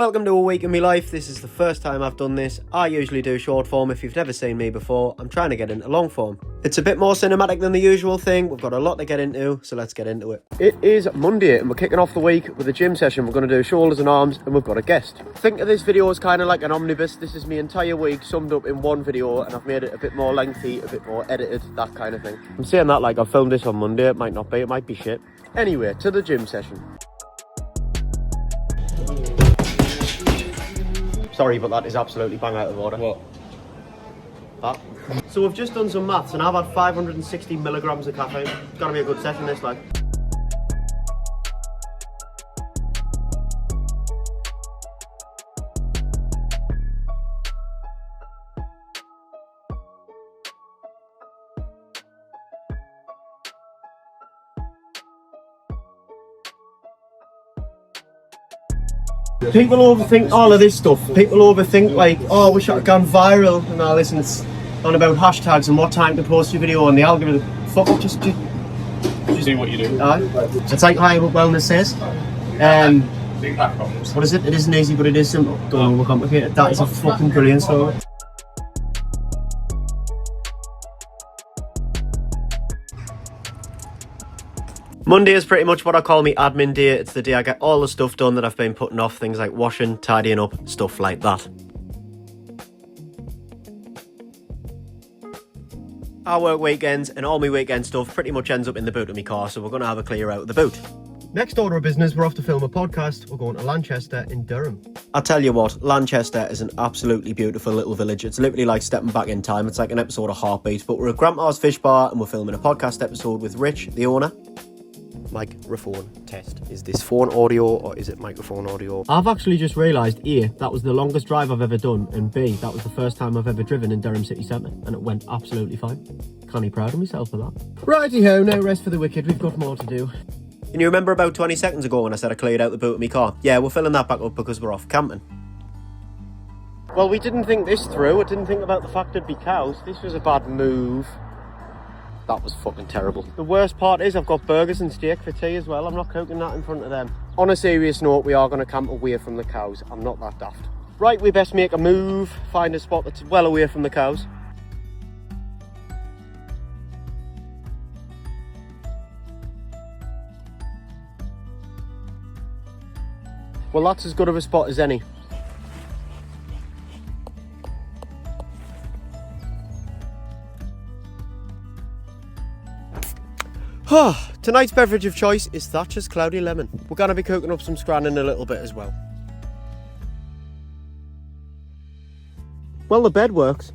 Welcome to a week in my life. This is the first time I've done this. I usually do short form. If you've never seen me before, I'm trying to get into long form. It's a bit more cinematic than the usual thing. We've got a lot to get into, so let's get into it. It is Monday and we're kicking off the week with a gym session. We're going to do shoulders and arms and we've got a guest. Think of this video as kind of like an omnibus. This is my entire week summed up in one video and I've made it a bit more lengthy, a bit more edited, that kind of thing. I'm saying that like I filmed this on Monday. It might not be, it might be shit. Anyway, to the gym session. Sorry, but that is absolutely bang out of order. What? That. So we've just done some maths and I've had 560 milligrams of caffeine. It's gotta be a good session this, like. People overthink all of this stuff. People overthink like, oh, I wish I'd gone viral and all this, and it's on about hashtags and what time to post your video and the algorithm. Fuck up, just do what you do. It's like high wellness says. What is it? It isn't easy, but it is simple. Don't overcomplicate it. That is a fucking brilliant story. Monday is pretty much what I call me admin day. It's the day I get all the stuff done that I've been putting off, things like washing, tidying up, stuff like that. I work weekends and all my weekend stuff pretty much ends up in the boot of my car, so we're going to have a clear out of the boot. Next order of business, we're off to film a podcast. We're going to Lanchester in Durham. I tell you what, Lanchester is an absolutely beautiful little village. It's literally like stepping back in time. It's like an episode of Heartbeat, but we're at Grandma's Fish Bar and we're filming a podcast episode with Rich, the owner. Microphone test. Is this phone audio or is it microphone audio? I've actually just realised A, that was the longest drive I've ever done, and B, that was the first time I've ever driven in Durham city centre and it went absolutely fine. Can't be proud of myself for that. Righty-ho, now rest for the wicked, we've got more to do. Can you remember about 20 seconds ago when I said I cleared out the boot of my car? Yeah, we're filling that back up because we're off camping. Well, we didn't think this through. I didn't think about the fact there'd be cows. This was a bad move. That was fucking terrible. The worst part is I've got burgers and steak for tea as well. I'm not cooking that in front of them. On a serious note, we are going to camp away from the cows. I'm not that daft. Right, we best make a move, find a spot that's well away from the cows. Well, that's as good of a spot as any. Tonight's beverage of choice is Thatcher's Cloudy Lemon. We're going to be cooking up some scran in a little bit as well. Well, the bed works.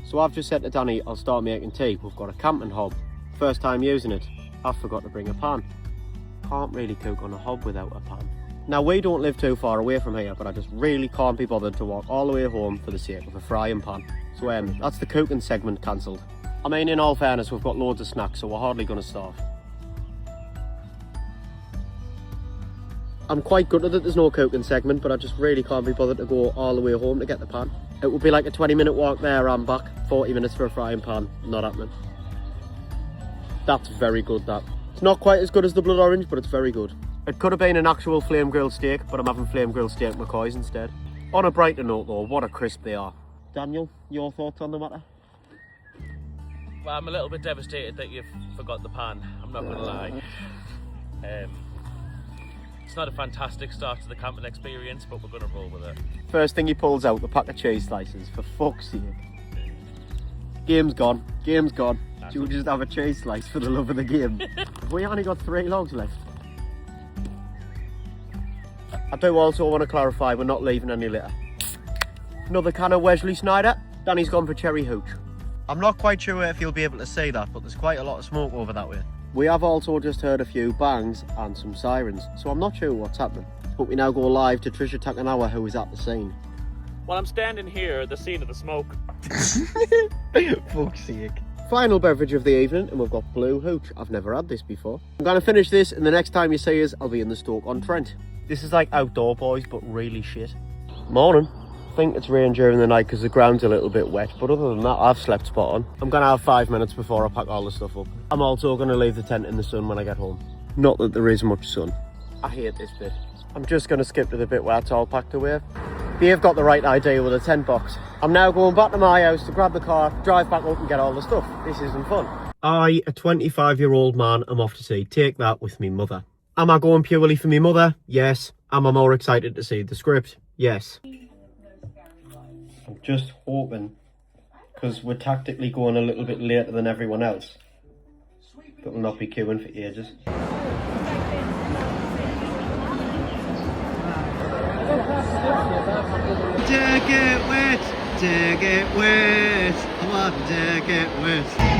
So I've just said to Danny, I'll start making tea. We've got a camping hob. First time using it. I forgot to bring a pan. Can't really cook on a hob without a pan. Now, we don't live too far away from here, but I just really can't be bothered to walk all the way home for the sake of a frying pan. So that's the cooking segment cancelled. I mean, in all fairness, we've got loads of snacks, so we're hardly going to starve. I'm quite gutted that there's no cooking segment, but I just really can't be bothered to go all the way home to get the pan. It would be like a 20-minute walk there and back, 40 minutes for a frying pan. Not happening. That's very good, that. It's not quite as good as the blood orange, but it's very good. It could have been an actual flame grilled steak, but I'm having flame grilled steak McCoys instead. On a brighter note though, what a crisp they are. Daniel, your thoughts on the matter? Well, I'm a little bit devastated that you've forgot the pan, I'm not going to lie. It's not a fantastic start to the camping experience, but we're going to roll with it. First thing he pulls out, the pack of cheese slices, for fuck's sake. Game's gone, game's gone. Do you just have a cheese slice for the love of the game? We only got 3 logs left. I do also want to clarify, we're not leaving any litter. Another can of Wesley Snyder. Danny's gone for cherry hooch. I'm not quite sure if you'll be able to see that, but there's quite a lot of smoke over that way. We have also just heard a few bangs and some sirens, so I'm not sure what's happening. But we now go live to Trisha Takanawa, who is at the scene. Well, I'm standing here at the scene of the smoke. Fuck's sake. Final beverage of the evening, and we've got blue hooch. I've never had this before. I'm going to finish this, and the next time you see us, I'll be in the Stoke-on-Trent. This is like outdoor boys, but really shit. Morning. I think it's rained during the night because the ground's a little bit wet, but other than that, I've slept spot on. I'm going to have 5 minutes before I pack all the stuff up. I'm also going to leave the tent in the sun when I get home. Not that there is much sun. I hate this bit. I'm just going to skip to the bit where it's all packed away. They've got the right idea with a tent box. I'm now going back to my house to grab the car, drive back up and get all the stuff. This isn't fun. I, a 25-year-old man, am off to see Take That with me mother. Am I going purely for me mother? Yes. Am I more excited to see the script? Yes. I'm just hoping, because we're tactically going a little bit later than everyone else, that we'll not be queuing for ages. Take it wet, take it wet, I want to take it wet.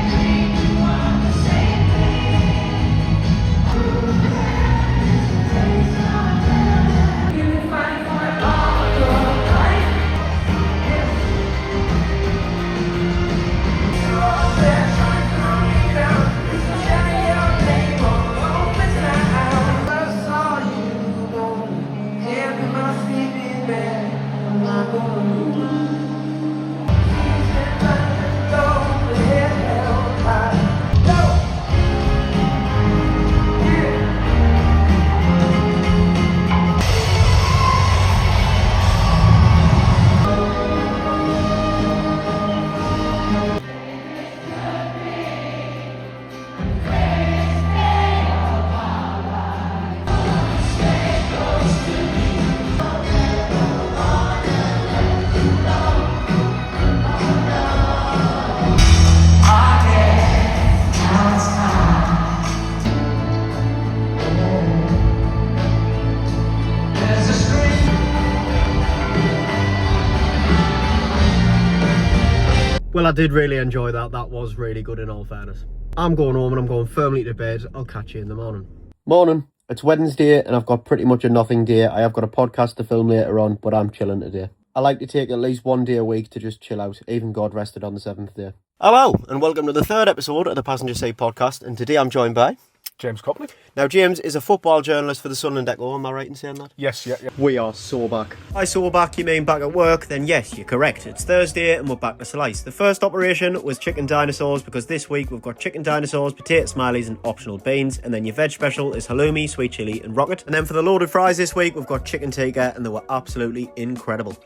Well, I did really enjoy that. That was really good in all fairness. I'm going home and I'm going firmly to bed. I'll catch you in the morning. Morning. It's Wednesday and I've got pretty much a nothing day. I have got a podcast to film later on, but I'm chilling today. I like to take at least one day a week to just chill out. Even God rested on the 7th day. Hello and welcome to the 3rd episode of the Passenger Seat Podcast. And today I'm joined by James Copley. Now, James is a football journalist for the Sun and Echo. Am I right in saying that? Yes, yeah. We are so back. By so back, you mean back at work? Then yes, you're correct. It's Thursday and we're back to slice. The first operation was chicken dinosaurs because this week we've got chicken dinosaurs, potato smileys and optional beans. And then your veg special is halloumi, sweet chilli and rocket. And then for the loaded fries this week, we've got chicken tikka and they were absolutely incredible.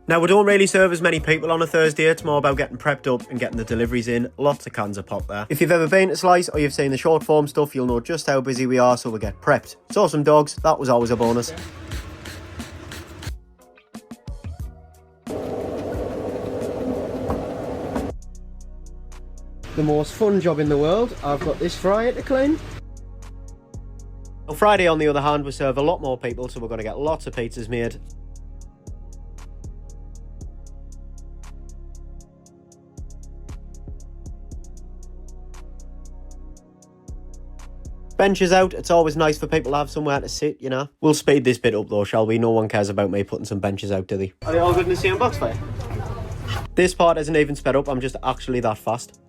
Now, we don't really serve as many people on a Thursday. It's more about getting prepped up and getting the deliveries in. Lots of cans of pop there. If you've ever been to Slice or you've seen the short form stuff, you'll know just how busy we are, so we get prepped. Saw some dogs. That was always a bonus. The most fun job in the world. I've got this fryer to clean. On Friday, on the other hand, we serve a lot more people, so we're going to get lots of pizzas made. Benches out, it's always nice for people to have somewhere to sit, you know. We'll speed this bit up though, shall we? No one cares about me putting some benches out, do they? Are they all good in the same box for you? This part isn't even sped up, I'm just actually that fast.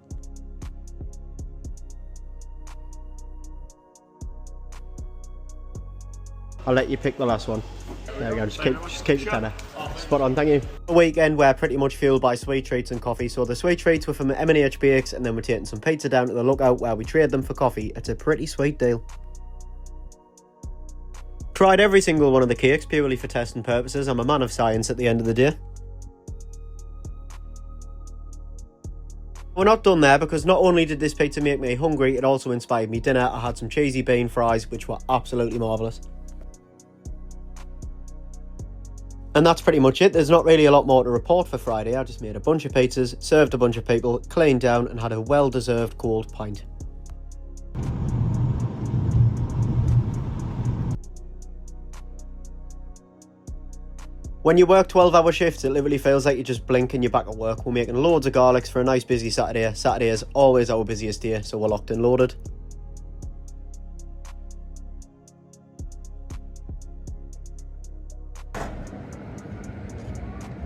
I'll let you pick the last one. There we go, just keep the tenner. Spot on, thank you. A weekend we're pretty much fueled by sweet treats and coffee. So the sweet treats were from M&H Bakes, and then we're taking some pizza down to the Lookout where we trade them for coffee. It's a pretty sweet deal. Tried every single one of the cakes purely for testing purposes. I'm a man of science at the end of the day. We're not done there because not only did this pizza make me hungry, it also inspired me dinner. I had some cheesy bean fries, which were absolutely marvellous. And that's pretty much it. There's not really a lot more to report for Friday. I just made a bunch of pizzas, served a bunch of people, cleaned down and had a well-deserved cold pint. When you work 12-hour shifts, it literally feels like you just blink and you're back at work. We're making loads of garlics for a nice busy Saturday. Saturday is always our busiest day, so we're locked and loaded.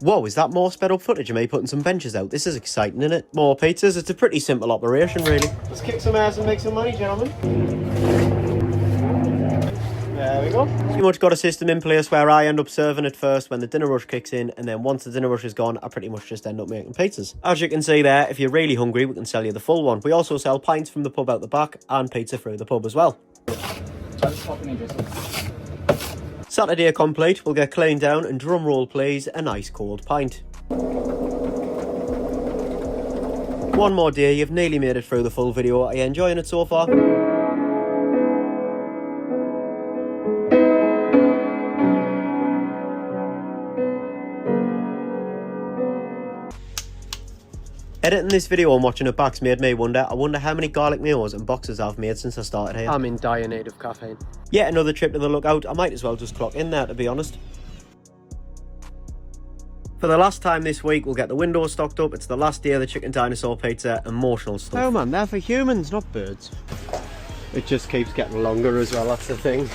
Whoa, is that more sped up footage of me putting some benches out? This is exciting, isn't it? More pizzas. It's a pretty simple operation, really. Let's kick some ass and make some money, gentlemen. There we go. Pretty much got a system in place where I end up serving it first when the dinner rush kicks in, and then once the dinner rush is gone, I pretty much just end up making pizzas. As you can see there, if you're really hungry, we can sell you the full one. We also sell pints from the pub out the back and pizza through the pub as well. Saturday complete, we'll get cleaned down and drum roll please, a nice cold pint. One more day, you've nearly made it through the full video. Are you enjoying it so far? Editing this video and watching it back's made me wonder. I wonder how many garlic mayos and boxes I've made since I started here. I'm in dire need of caffeine. Yet another trip to the lookout. I might as well just clock in there, to be honest. For the last time this week, we'll get the windows stocked up. It's the last day of the chicken dinosaur pizza. Emotional stuff. Oh man, they're for humans, not birds. It just keeps getting longer as well, that's the thing.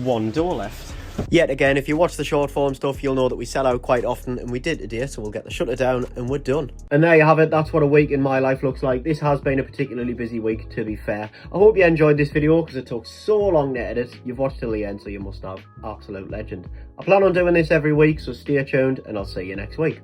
One door left. Yet again, if you watch the short form stuff, you'll know that we sell out quite often, and we did today, so we'll get the shutter down and we're done. And there you have it. That's what a week in my life looks like. This has been a particularly busy week, to be fair. I hope you enjoyed this video because it took so long to edit. You've watched till the end, so you must have. Absolute legend. I plan on doing this every week, so stay tuned and I'll see you next week.